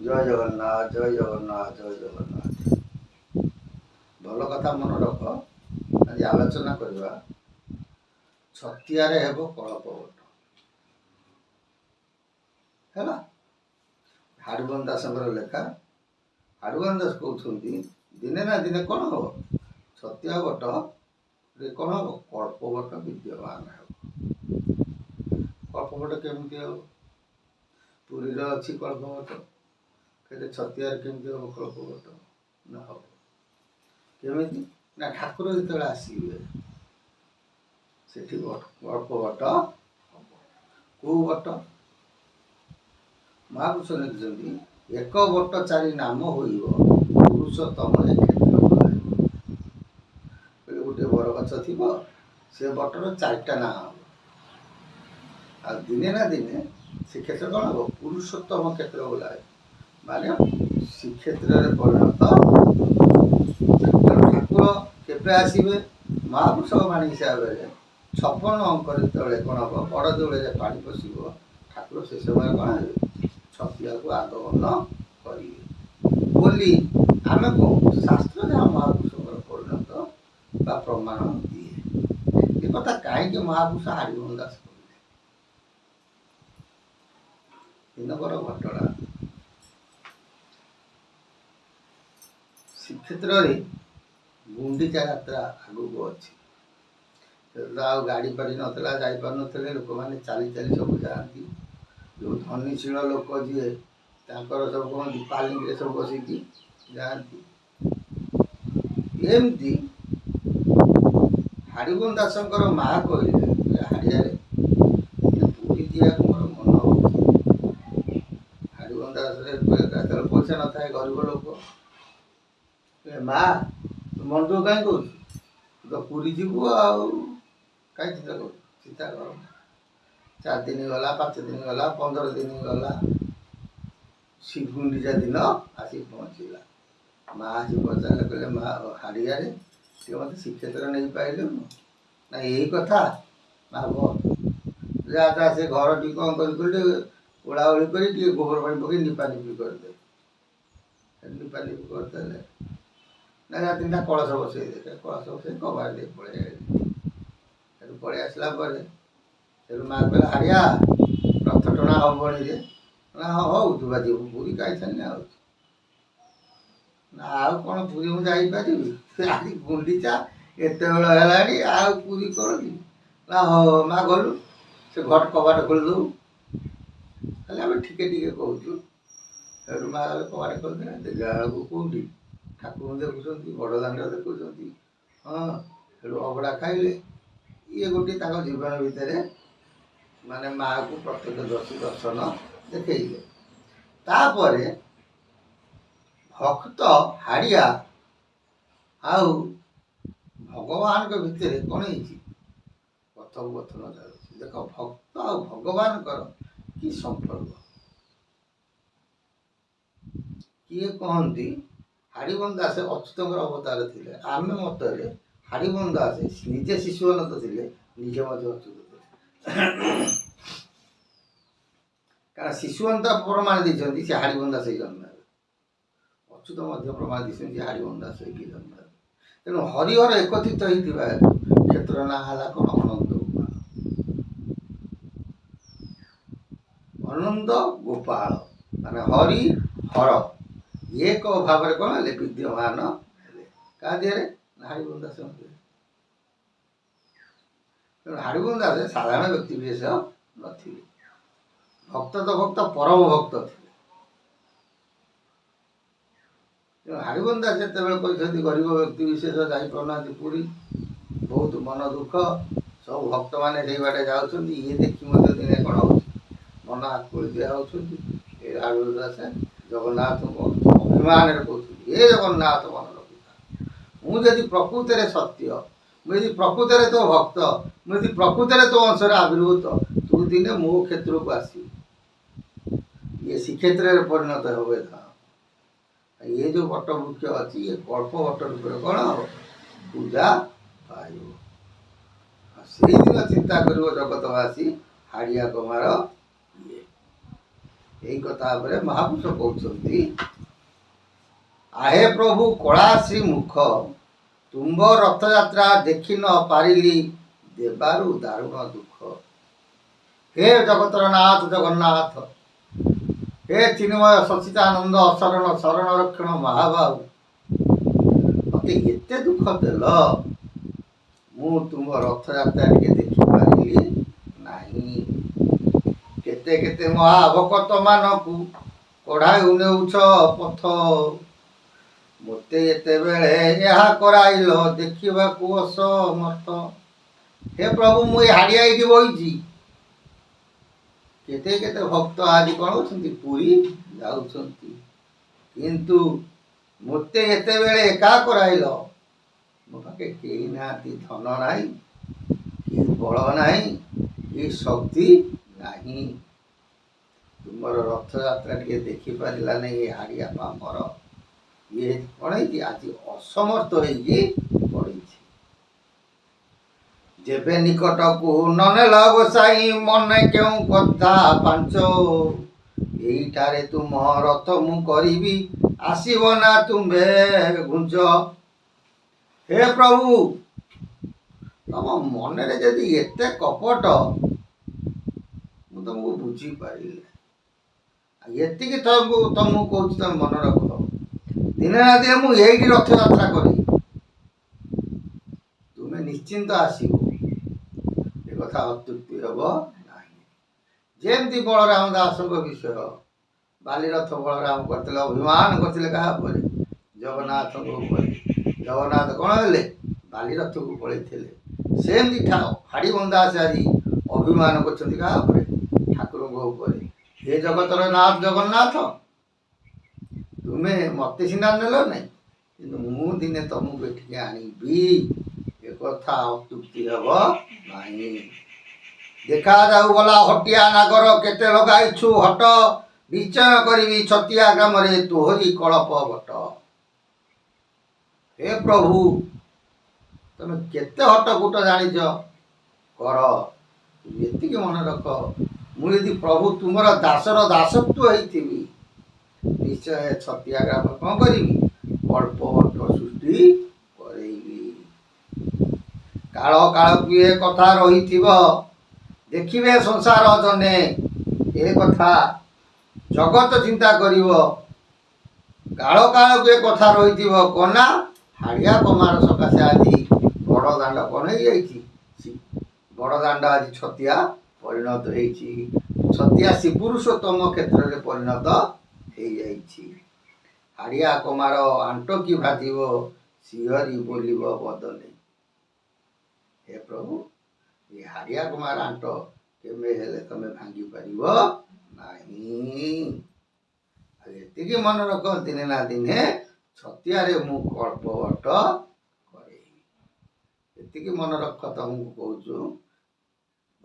जय जगन्नाथ जय जगन्नाथ जय जगन्नाथ। भल कथा मन रख। आज आलोचना करवा छतिया हेब कलपवट है। हाड़ुगन दास लेखा। हाड़ुगन दास कहते दिने ना दिने कौन हम छतिया बट कौन हम कल्पवट विद्यमान हो। कल्पवट केमती हम पुरी अच्छी कल्पवट कहते छतिया केमती हम कल्पवट ना हम केमी ना ठाकुर जो आसवे से कल्पवट कौ बट महापुरुष लिखिं एक बट चारि नाम होइब पुरुषोत्तम ए क्षेत्र गोटे बर गछ थी से बटर चारिटा ना हम आ दिने ना दिने से क्षेत्र कौन हम पुरुषोत्तम क्षेत्र बोला माने श्रीक्षेत्र परिणत ठाकुर केवे आसवे महापुरुष बाणी हिसाब से 56 अंक जो कौन हम बड़ देवड़े पानी पशिब ठाकुर से समय कौन है छतिया को आगमन करेंगे बोली आम कहूँ शास्त्र जहाँ महापुरुष परिणत बा प्रमाण दिए ये कथा कहीं महापुरुष हाड़ुगन दास दिनकर घटना श्रीक्षेत्र गुंडीचा यात्रा आगू अच्छी गाड़ी पारि नाला जापार नी लोक मैंने चली चली सब जाती जो धनीशील लोक जी सब कहती पालिंग सब बसिकी जाती एमती हाड़ुगन दास माँ कहले हाड़िया पूरी जावाक मोर मन हो। हाड़ुगन दास पैसा न था गरीब लोक माँ मन दुख कहीं कह तो पूरी जीवु कहीं चिंता कर चिंता कर 4 दिन गला 5 दिन गला 15 दिन गला सी गुंडीचा दिन आसी पहुँचला माँ आसी पचारे कहले माँ हाड़िया सी मत श्रीक्षेत्र नहीं पाइल ना यही कथा ना जा से घर टी कौन कर ओढ़ाओढ़ी कर गोबर पानी पकड़ निपा निपी करदे निपा निपी करदे ना 3टा कलश बसई दे कलश बसई कबाड़ दे पलि आसला माँ कहला हाड़िया रथ टଣା हबनी रे ना हाँ हो तू बाजी पूरी कहीं छाने ना आउ कौन पूरी मुझे जापारि आज गुंडीचा एत बेल है पूरी कर ना हाँ माँ गलु से घट कबाट खोल दू खाली आम टिके टिके कहूँ माँ कबाट खोल दे देखा बेलू कौटी ठाकुर देखुं बड़ दाण्ड देखुं हाँ अबड़ा खाइले ये गोटे जीवन भितर माने माँ को प्रत्यक्ष दर्शन देखले तापर भक्त हाड़िया आउ भगवान के भितर कौन कथोपकथन चलुची देख भक्त आ भगवान कि संपर्क किए कहती हाड़ुगन दास अच्युत अवतार थे आम मतरे हाड़ुगन दास निजे शिशुअनंत थे निजे अच्युत कारण शिशुअंत प्रमाण देते से हाड़ुगन दास जन्म अच्युत प्रमाण देते हाड़ुगन दास जन्म तेणु हरिहर एकत्रित होता क्षेत्र ना है कौन अनंत गोपाल माने हरि हर एक भाव कौन है विद्यमान क्या दिए हाड़ुगन दास हाड़ुगन दास साधारण व्यक्ति विशेष न भक्त तो भक्त परम भक्त थे हाड़ुगन दास जिते कहते गरीब व्यक्ति विशेष जापार पूरी बहुत मन दुख सब भक्त मैंने से बाटे जाऊँ ये देखी मत दिने कौन हो मन आकुल दिया हाड़ुगन दास जगन्नाथ अभिमान कहते ये जगन्नाथ मन रखिता मुझे प्रकृत सत्य मुझे प्रकृत तो भक्त मुझे प्रकृत तो अंशर आविर्भूत तू दिने मो क्षेत्र को आस ये श्रीक्षेत्र परिणत हो ये जो वट वृक्ष अच्छी ये कल्प वट रूप कौन हो पूजा पाइब से दिन चिंता कर जगतवासी हाड़िया कुमार এই କଥା ଉପରେ ମହାପୁରୁଷ କହୁଛନ୍ତି, ଆହେ ପ୍ରଭୁ କଳା ଶ୍ରୀ ମୁଖ, ତୁମ୍ଭ ରଥଯାତ୍ରା ଦେଖି ନ ପାରିଲି, ଦେବାରୁ ଦାରୁଣ ଦୁଃଖ। ହେ ଜଗତର ନାଥ ଜଗନ୍ନାଥ, ହେ ଚିନ୍ମୟ ସଚିଦାନନ୍ଦ ଶରଣ ଶରଣ ରକ୍ଷଣ ମହାବାହୁ, ମତେ ଏତେ ଦୁଃଖ ଦେଲ, ମୁଁ ତୁମ ରଥଯାତ୍ରା ଟିକେ ଦେଖିପାରିଲି ନାହିଁ। କେତେ କେତେ ମହାଭକତ ମାନଙ୍କୁ କଢ଼ାଇ ନେଉଛ ପଥ, ମୋତେ ଏତେବେଳେ ଏହା କରାଇଲ ଦେଖିବାକୁ ଅସମର୍ଥ। ହେ ପ୍ରଭୁ, ମୁଁ ଏ ହାଡ଼ିଆ ଏଇଠି ବଇଛି, କେତେ କେତେ ଭକ୍ତ ଆଜି କ'ଣ ଅଛନ୍ତି, ପୁରୀ ଯାଉଛନ୍ତି, କିନ୍ତୁ ମୋତେ ଏତେବେଳେ ଏକା କରାଇଲ। ମୋ ପାଖେ କେହି ନାହାନ୍ତି, ଧନ ନାହିଁ, କି ବଳ ନାହିଁ, କି ଶକ୍ତି ନାହିଁ। ତୁମର ରଥଯାତ୍ରା ଟିକେ ଦେଖିପାରିଲା ନାହିଁ ଏ ହାଡ଼ିଆ ପାମର, ଇଏ କ'ଣ ହେଇଛି, ଆଜି ଅସମର୍ଥ ହେଇକି ପଡ଼ିଛି। ଯେବେ ନିକଟକୁ ନନେଲ ଗୋସାଇଁ, ମନେ କେଉଁ କଥା ପାଞ୍ଚ, ଏଇଠାରେ ତୁମ ରଥ ମୁଁ କରିବି, ଆସିବ ନା ତୁମ୍ଭେ ଘୁଞ୍ଚ। ହେ ପ୍ରଭୁ, ତମ ମନରେ ଯଦି ଏତେ କପଟ, ମୁଁ ତମକୁ ବୁଝିପାରିଲି। ଏତିକି ତମକୁ କହୁଛି, ତମେ ମନେ ରଖ, ଦିନେ ନା ଦିନେ ମୁଁ ଏଇଠି ରଥଯାତ୍ରା କରିବି, ତୁମେ ନିଶ୍ଚିନ୍ତ ଆସିବ, ଏ କଥା ଅତ୍ୟୁକ୍ତି ହେବ ନାହିଁ। ଯେମିତି ବଳରାମ ଦାସଙ୍କ ବିଷୟ, ବାଲିରଥ ବଳରାମ କରିଥିଲେ, ଅଭିମାନ କରିଥିଲେ କାହା ଉପରେ, ଜଗନ୍ନାଥଙ୍କ ଉପରେ। ଜଗନ୍ନାଥ କ'ଣ ହେଲେ, ବାଲିରଥକୁ ପଳେଇଥିଲେ। ସେମିତି ହାଡ଼ିବନ୍ଧା ଆଜି ଅଭିମାନ କରିଛନ୍ତି କାହା ଉପରେ, ଠାକୁରଙ୍କ ଉପରେ। ହେ ଜଗତର ନାଥ ଜଗନ୍ନାଥ, ତୁମେ ମୋତେ ସିନା ନେଲ ନାହିଁ, କିନ୍ତୁ ମୁଁ ଦିନେ ତମକୁ ଏଠିକି ଆଣିବି, ଏ କଥା ଅତ୍ୟୁକ୍ତି ହେବ ନାହିଁ। ଦେଖାଯାଉ ଗଲା ହଟିଆ ନାଗର, କେତେ ଲଗାଇଛୁ ହଟ, ନିଶ୍ଚୟ କରିବି ଛତିଆ ଗ୍ରାମରେ ତୋହରି କଳପ ବଟ। ହେ ପ୍ରଭୁ, ତମେ କେତେ ହଟକୁଟ ଜାଣିଛ, କର, ଏତିକି ମନେ ରଖ। ମୁଁ ଯଦି ପ୍ରଭୁ ତୁମର ଦାସର ଦାସତ୍ୱ ହେଇଥିବି, ନିଶ୍ଚୟ ଛତିଆ ଗ୍ରାମ କ'ଣ କରିବି, କଳ୍ପ ବଟ ସୃଷ୍ଟି କରେଇବି। କାଳ କାଳକୁ ଏ କଥା ରହିଥିବ, ଦେଖିବେ ସଂସାର ଜନେ, ଏ କଥା ଜଗତ ଚିନ୍ତା କରିବ। କାଳ କାଳକୁ ଏ କଥା ରହିଥିବ, କନା ହାଡ଼ିଆ କମାର ସକାଶେ ଆଜି ବଡ଼ ଦାଣ୍ଡ କ'ଣ ହେଇଯାଇଛି, ବଡ଼ ଦାଣ୍ଡ ଆଜି ଛତିଆ ପରିଣତ ହେଇଛି। ଛତିଆ ଶ୍ରୀପୁରୁଷୋତ୍ତମ କ୍ଷେତ୍ରରେ ପରିଣତ ହେଇଯାଇଛି। ହାଡ଼ିଆ କମାର ଆଣ୍ଟ କି ଭାଜିବ, ଶିହରି ବୋଲିବ ବଦନେ। ହେ ପ୍ରଭୁ, ଏ ହାଡ଼ିଆ କମାର ଆଣ୍ଟ କେବେ ହେଲେ ତମେ ଭାଙ୍ଗି ପାରିବ ନାହିଁ। ଏତିକି ମନେ ରଖ, ଦିନେ ନା ଦିନେ ଛତିଆରେ ମୁଁ କଳ୍ପ ବଟ କରେଇବି। ଏତିକି ମନେ ରଖ, ତମକୁ କହୁଛୁ।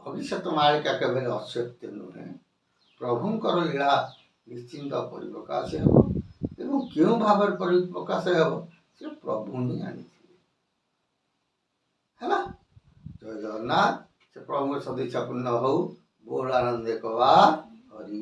ଭବିଷ୍ୟତ ମାଳିକା କେବେ ଅସତ୍ୟ ନୁହେଁ। ପ୍ରଭୁଙ୍କର ଲୀଳା ନିଶ୍ଚିନ୍ତ ପରିପ୍ରକାଶ ହେବ, ଏବଂ କେଉଁ ଭାବରେ ପରିପ୍ରକାଶ ହେବ, ସେ ପ୍ରଭୁ ହିଁ ଆଣିଥିବେ। ହେଲା, ଜୟ ଜଗନ୍ନାଥ। ସେ ପ୍ରଭୁଙ୍କ ସଦିଚ୍ଛା ପୂର୍ଣ୍ଣ ହଉ। ବୋଲ ଆନନ୍ଦେ କବା ହରି।